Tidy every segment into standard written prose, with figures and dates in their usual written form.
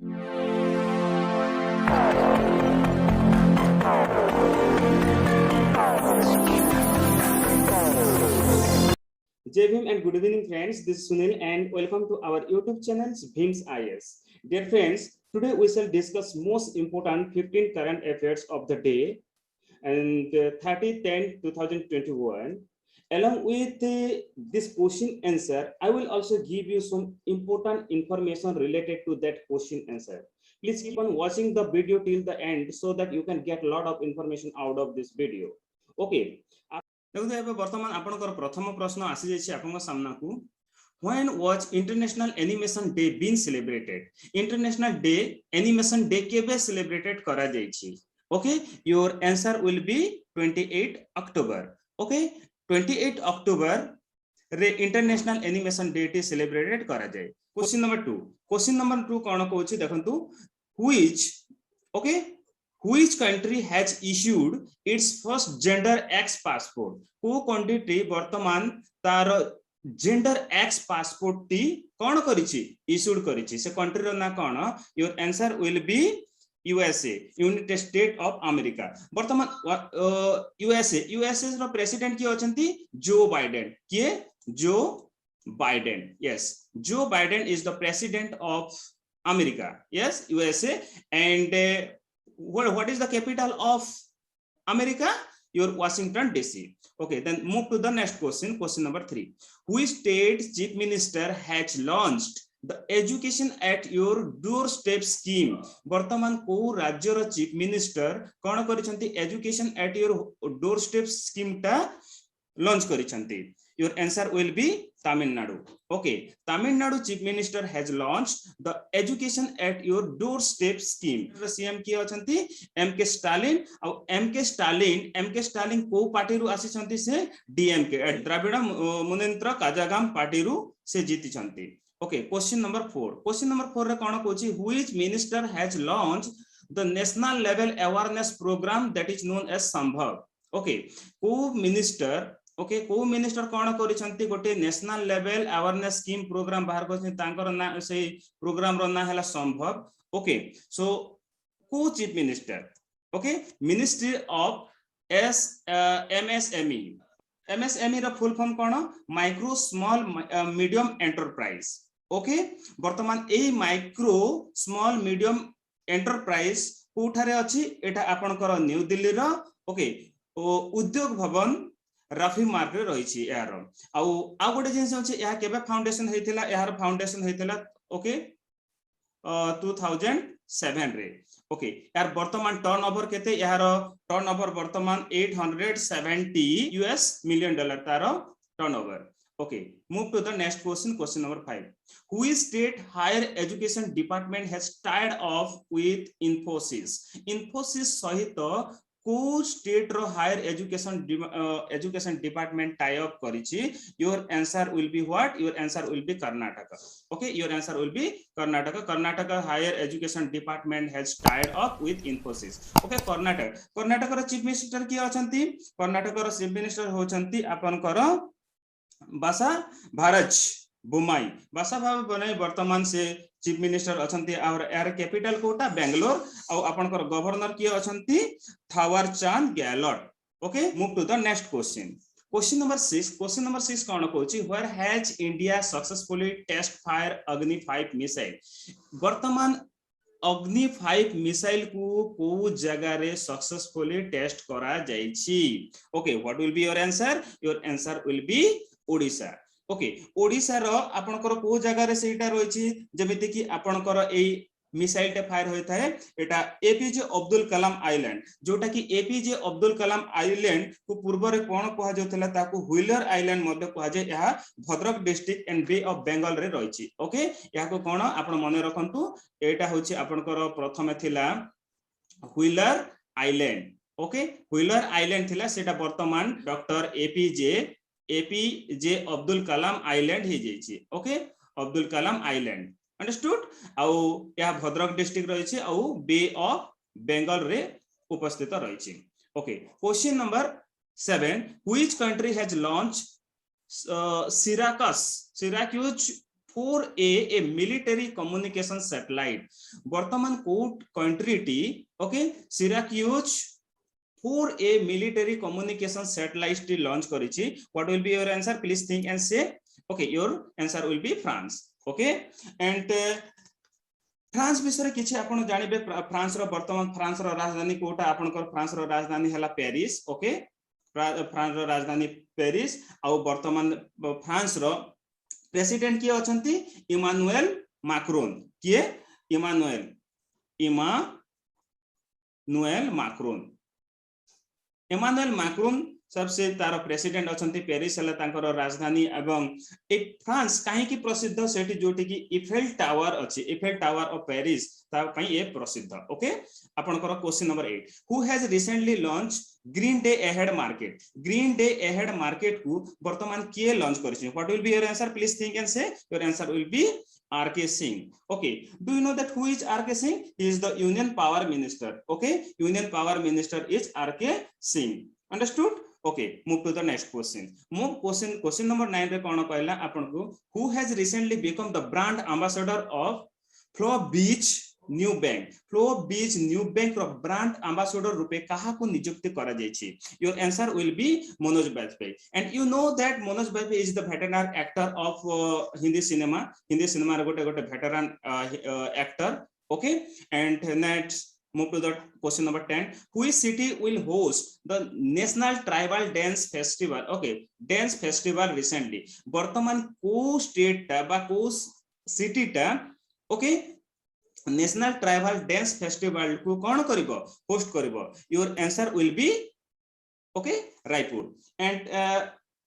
Jai Bhim and good evening friends, this is Sunil and welcome to our YouTube channel Bhim's IS. Dear friends, today we shall discuss most important 15 current affairs of the day and 30/10/2021. Along with this question answer, I will also give you some important information related to that question answer. Please keep on watching the video till the end so that you can get a lot of information out of this video. Okay. देखो एबे वर्तमान आपनकर प्रथम प्रश्न आसी जायछि आपन सामना को when was international animation day been celebrated? International day animation day केबे celebrated करा जायछि? Okay, your answer will be 28 October. Okay, 28 October रे international animation day T celebrated करा जाय. Question number 2. क्वेश्चन नंबर 2 कोन कहछि देखंतु which country has issued its first gender X passport? को country वर्तमान तार gender X passport टी कोन करिछि इश्यूड करिछि से कंट्री रो ना कोन? Your answer will be USA, United State of America. वर्तमान यूएसए रो प्रेसिडेंट की अछंती जो बाइडेन. किए? Joe Biden. Yes, Joe Biden is the president of America. Yes, USA. And what is the capital of America? Your Washington DC. Okay, then move to the next question. Question number 3. Which state chief minister has launched the education at your doorstep scheme? वर्तमान को राज्य रो chief minister कोन करिसंती education at your doorstep scheme टा launch करिसंती. Your answer will be Tamil Nadu. Okay, Tamil Nadu chief minister has launched the education at your doorstep scheme. CM की अछंती MK Stalin. और MK Stalin को party रु आसीसंती से DMK Dravid Munnetra काजागाम party रु से जीति छंती. Okay, question number 4. Question number 4 रे कोन कहछि which minister has launched the national level awareness program that is known as Sambhav? Okay, को मिनिस्टर को मिनिस्टर कोन करिसंती गोटे national level awareness scheme program बाहर करछन. तांकर ना से प्रोग्राम रो ना हला संभव. ओके, सो को chief minister. Okay, ministry of MSME. MSME रो फुल फॉर्म कोन? Micro small medium enterprise. Okay, वर्तमान ए माइक्रो स्मॉल मीडियम एंटरप्राइज कोठारे अछि? एटा आपनकर न्यू दिल्ली रो ओके उद्योग भवन रफी मार्क रे रहिछि. यार आ गोटे जिंस अछि या केबे फाउंडेशन हेतिला? यार फाउंडेशन हेतिला ओके 2007 रे. ओके, यार वर्तमान टर्नओवर केते? यार टर्नओवर वर्तमान $870 मिलियन तार turnover. Okay, move to the next question. Question number 5. Which state higher education department has tied off with Infosys? Infosys सहित को स्टेट रो higher education department tie up करिछि? Your answer will be what? Your answer will be Karnataka. Okay, your answer will be Karnataka. Karnataka higher education department has tied up with Infosys. Okay, Karnataka रो chief minister की अछंती? कर्नाटक रो chief minister होचंती आपनकर बासा भारच बुमाई. बासा भाव बनाई वर्तमान से चीफ मिनिस्टर अछंती. और यार कैपिटल कोटा बेंगलोर. और आपनकर गवर्नर की अछंती Thawar Chand Gehlot. Okay, move to the next question. Question number 6. Question number 6 कोन कहछि where has India successfully test fire Agni 5 missile? वर्तमान अग्नि 5 मिसाइल को जगह रे सक्सेसफुली टेस्ट करा जायछि. Okay, what will be your answer? Your answer will be Odisha. Okay, Odisha रो आपनकर को जगह रे सेटा रहिछि जेमिति कि आपनकर ए मिसाइल टे फायर होय थाए एटा एपीजे अब्दुल कलाम आइलैंड. जोटा कि एपीजे अब्दुल कलाम आइलैंड को पूर्व रे कोन कहै जोथला ताको व्हीलर आइलैंड मध्ये कहै जे. यहा Bhadrak district and bay of Bengal रे रहिछि. ओके, यहा को कोन आपण मने रखंतु एटा होछि आपनकर प्रथमे थिला wheeler island. Okay, wheeler island थिला सेटा वर्तमान doctor APJ Abdul Kalam island हे जेछि. Okay, Abdul Kalam island. Understood. आउ या भद्रक डिस्ट्रिक्ट रहिछि आउ बे ऑफ बंगाल रे उपस्थित रहिछि. Okay, question number 7. Which country has launch Syracuse for a military communication satellite वर्तमान को कंट्री टी okay Syracuse for a military communication satellite टी लॉन्च करिछि what will be your answer please think and say okay your answer will be France okay and France विषय किछि आपण जानिबे France रो वर्तमान France रो राजधानी कोटा आपनकर फ्रांस रो राजधानी हला पेरिस ओके फ्रांस रो राजधानी पेरिस आ वर्तमान फ्रांस रो प्रेसिडेंट किए अछंती इमानुएल मैक्रोन किए इमानुएल मैक्रोन इमानुएल मैक्रोन सबसे तार प्रेसिडेंट अछंती पेरिस हला तांकर राजधानी एवं एक फ्रांस काहे की प्रसिद्ध सेठी जोटी की इफेल टावर अछि इफेल टावर ऑफ पेरिस ता पई ए प्रसिद्ध ओके आपनकर question number 8 who has recently launch green day ahead market को वर्तमान किए लॉन्च करिछि what will be your answer please think and say your answer will be RK Singh. Okay, do you know that who is RK Singh? He is the Union Power Minister. Okay, Union Power Minister is RK Singh. Understood? Okay, move to the next question. Question number 9 रे कोन कहला आपन को who has recently become the brand ambassador of Flow Beach New Bank रो brand ambassador RuPay काहा को नियुक्ति करा जायछि your answer will be Manoj Bajpayee and you know that Manoj Bajpayee is the veteran actor of Hindi cinema रे गोटे veteran actor okay and next move to the question number 10 which city will host the national tribal dance festival okay dance festival recently वर्तमान को state ता बा को city ता okay national tribal dance festival को कौन करिवो होस्ट करिवो your answer will be okay Raipur and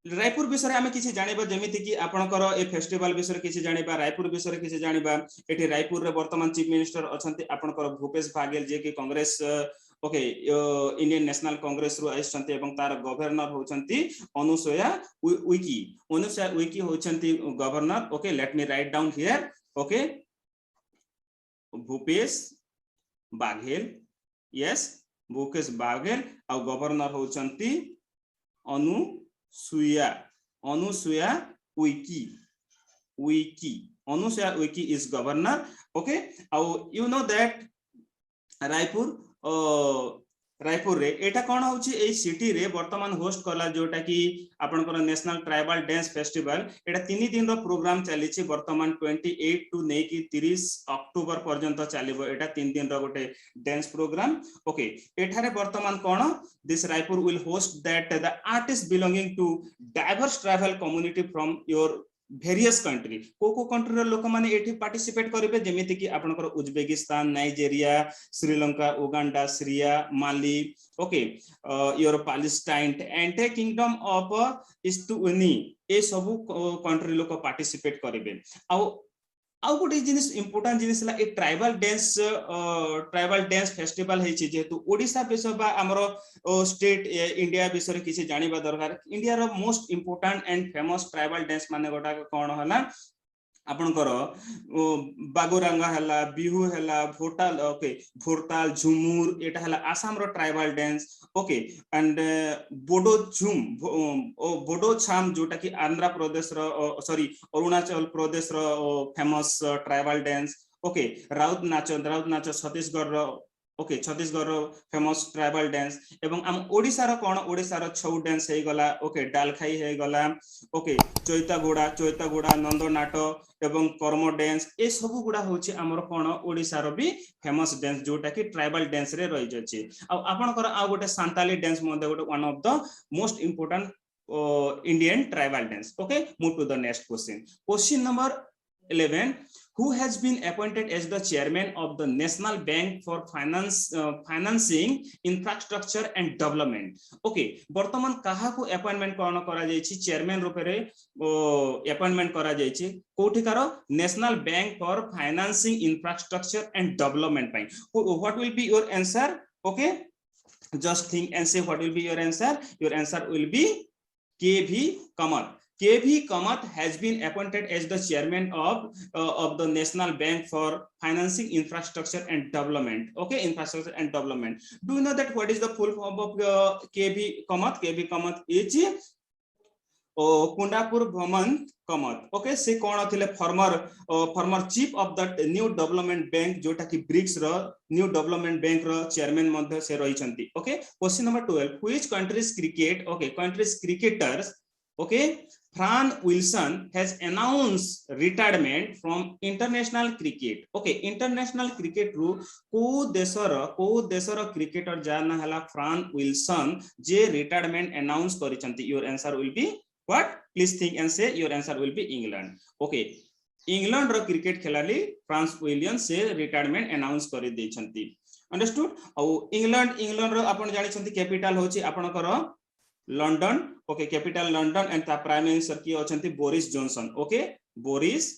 Raipur विषय आमे किछि जानिबा जेमिति कि आपनकर ए फेस्टिवल विषय किछि जानिबा रायपुर विषय किछि जानिबा एठी रायपुर रे वर्तमान चीफ मिनिस्टर अछंती आपनकर भूपेश बाघेल जे कि Congress okay Indian national Congress रु आइछंती एवं तार गवर्नर होचंती अनुसुया उइकी होचंती governor okay let me write down here okay Bhupesh Baghel yes Bhupesh Baghel आ गवर्नर होचंती Anusuiya Uikey is governor okay you know that Raipur रे एटा कोन होची ए सिटी रे वर्तमान होस्ट करला जोटा कि आपनकर नेशनल ट्राइबल डांस फेस्टिवल एटा 3 दिन रो प्रोग्राम चली छि वर्तमान 28 टू नै कि 30 अक्टोबर पर्यंत चलिबो एटा 3 दिन रो गोटे डांस प्रोग्राम ओके एठारे वर्तमान कोन this Raipur will host that the artist belonging to diverse tribal community from your various country को कंट्री रो लोक माने एठी पार्टिसिपेट करिवे जेमिति कि आपनकर Uzbekistan Nigeria Sri Lanka Uganda Syria Mali okay your Palestine and kingdom of Eswatini ए सब कंट्री लोक पार्टिसिपेट करिवे आ गोटे जिनिस इंपोर्टेंट जिनिस ला ए ट्राइबल डांस फेस्टिवल है छि जेतु ओडिसा विषय बा हमरो स्टेट इंडिया विषय किछि जानिबा दरकार इंडिया रो most important and famous tribal dance माने गोटा कोन हला आपनकर बागुरांगा हला बिहू हला भोटाल ओके भोरताल झुमुर एटा हला आसाम रो tribal dance okay and Bodo Cham जोटा कि आंध्र प्रदेश रो सॉरी अरुणाचल प्रदेश रो famous tribal dance okay Raut Nacha Chhattisgarh रो ओके छत्तीसगढ़ रो फेमस ट्राइबल डांस एवं हम ओडिसा रो कोन ओडिसा रो छौ डांस हे गला ओके डालखाई हे गला ओके चैता गोड़ा नंदो नाटो एवं कर्म डांस ए सब गुडा होची हमर कोन ओडिसा रो भी फेमस डांस जोटा कि ट्राइबल डांस रे रहि जछि आ आपनकर आ गोटे सांताली डांस मध्ये गोटे one of the most important Indian tribal dance okay move to the next question number 11 who has been appointed as the chairman of the National Bank for financing infrastructure and development okay वर्तमान काहा को appointment कोन करा जाय छि chairman रूप रे appointment करा जाय छि कोठिकार national bank for financing infrastructure and development पाई what will be your answer okay just think and say what will be your answer will be KV Kamath has been appointed as the chairman of the National Bank for Financing Infrastructure and Development. Okay, infrastructure and development. Do you know that what is the full form of KV Kamath? KV Kamath is Kundapur भ्रमण Kamath okay से कौन थिले former chief of the new development bank जोटा कि BRICS रो new development bank रो chairman मध्ये से रही छंती okay question number 12 which countries cricket okay countries cricketers okay Fran Wilson has announced retirement from international cricket. Okay, international cricket ru को देशर क्रिकेटर जाना हला फ्रान विल्सन जे रिटायरमेंट अनाउंस करिसंती. Your answer will be what? Please think and say your answer will be England. Okay, England रो cricket खिलाड़ी फ्रांस विलियन से रिटायरमेंट अनाउंस कर देछंती. अंडरस्टूड. इंग्लैंड रो आपण जानि छंती कैपिटल होची आपनकर London. Okay, capital London and ता प्राइम मिनिस्टर की अछंती Boris Johnson. Okay, Boris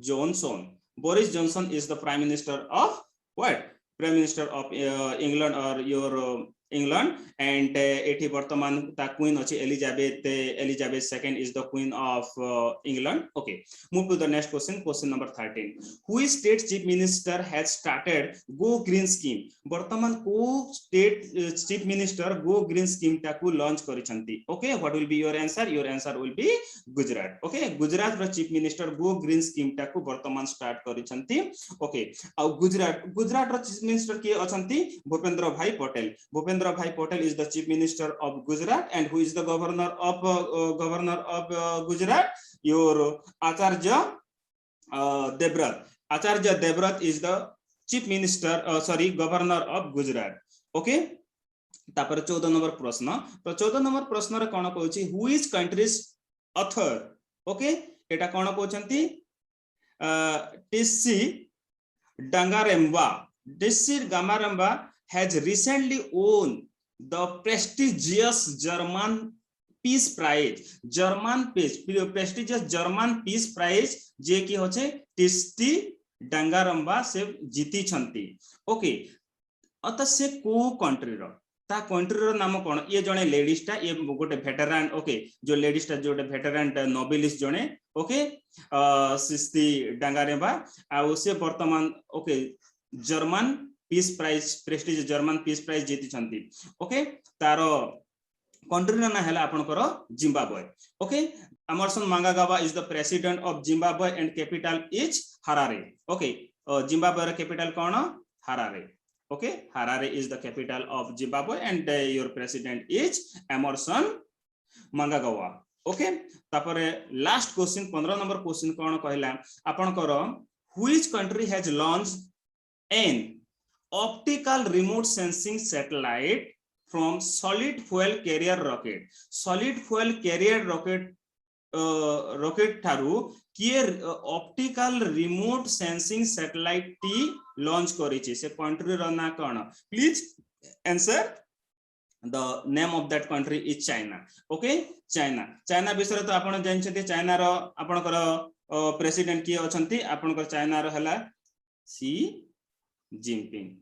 Johnson is the prime minister of what? Prime minister of England or your England. And एठी वर्तमान ता क्वीन अछि Elizabeth II is the queen of England. Okay, move to the next question number 13. Which state chief minister has started go green scheme? वर्तमान को state chief minister go green scheme ता को launch करिसंती. Okay, what will be your answer? Your answer will be Gujarat. Okay, Gujarat row chief minister go green scheme ता को वर्तमान start करिसंती. Okay, और गुजरात रो chief minister के अछंती भूपेंद्र भाई Patel. Bhupendra Bhai Patel is the chief minister of Gujarat. And who is the governor of Gujarat? Your Acharya Devrat. Acharya Devrat is the chief minister governor of Gujarat. Okay, तापर 14 number प्रश्न. तो 14 number प्रश्न रे कोन कहूची who is country's author? Okay, Etah cone कहउचंती TC Dangarembga has recently won the prestigious German Peace Prize. Prestigious German Peace Prize जे कि होचे टिस्टी डांगारंबा से जीती छंती. Okay, अत से को कंट्री रो ता कंट्री रो नाम कोन? ये जने लेडीज ता ये गोटे वेटरन. ओके, जो लेडीज ता जोटे वेटरन नोबेलिस्ट जने. ओके, सिस्ती डांगारंबा आ से वर्तमान okay German peace prize prestige German peace prize जीति छंती. ओके, तारो कंट्री ना हला आपनकर Zimbabwe. Okay, Emmerson Mnangagwa is the president of Zimbabwe and capital is Harare. Okay, Zimbabwe रो कैपिटल कोन? Harare. Okay, Harare is the capital of Zimbabwe and your president is Emmerson Mnangagwa. Okay, तापरे last question 15 number question कोन कहला आपनकर which country has launched an optical remote sensing satellite from solid fuel carrier rocket. Solid fuel carrier rocket Tharu किए optical remote sensing satellite T launch करिछि. से country रो ना कोन? Please answer. The name of that country is China. Okay, China विषय तो आपण जानछथि. China रो आपनकर president किए अछंती? आपनकर चाइना रो हला Xi Jinping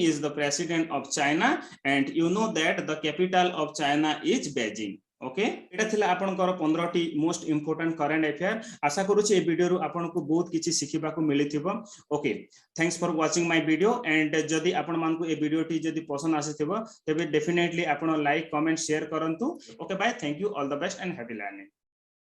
is the president of China, and you know that the capital of China is Beijing. Okay, एटा थिला आपनकर 15 टी मोस्ट इंपोर्टेंट करंट अफेयर. आशा करूची ए वीडियो रु आपनको बहुत किछि सिखिबा को मिलिथिबो. Okay, thanks for watching my video. And जदी आपण मानको ए वीडियो टी जदी पसंद आसीथिबो तबे डेफिनेटली आपण लाइक कमेंट शेयर करंतु. Okay, bye. Thank you. All the best and happy learning.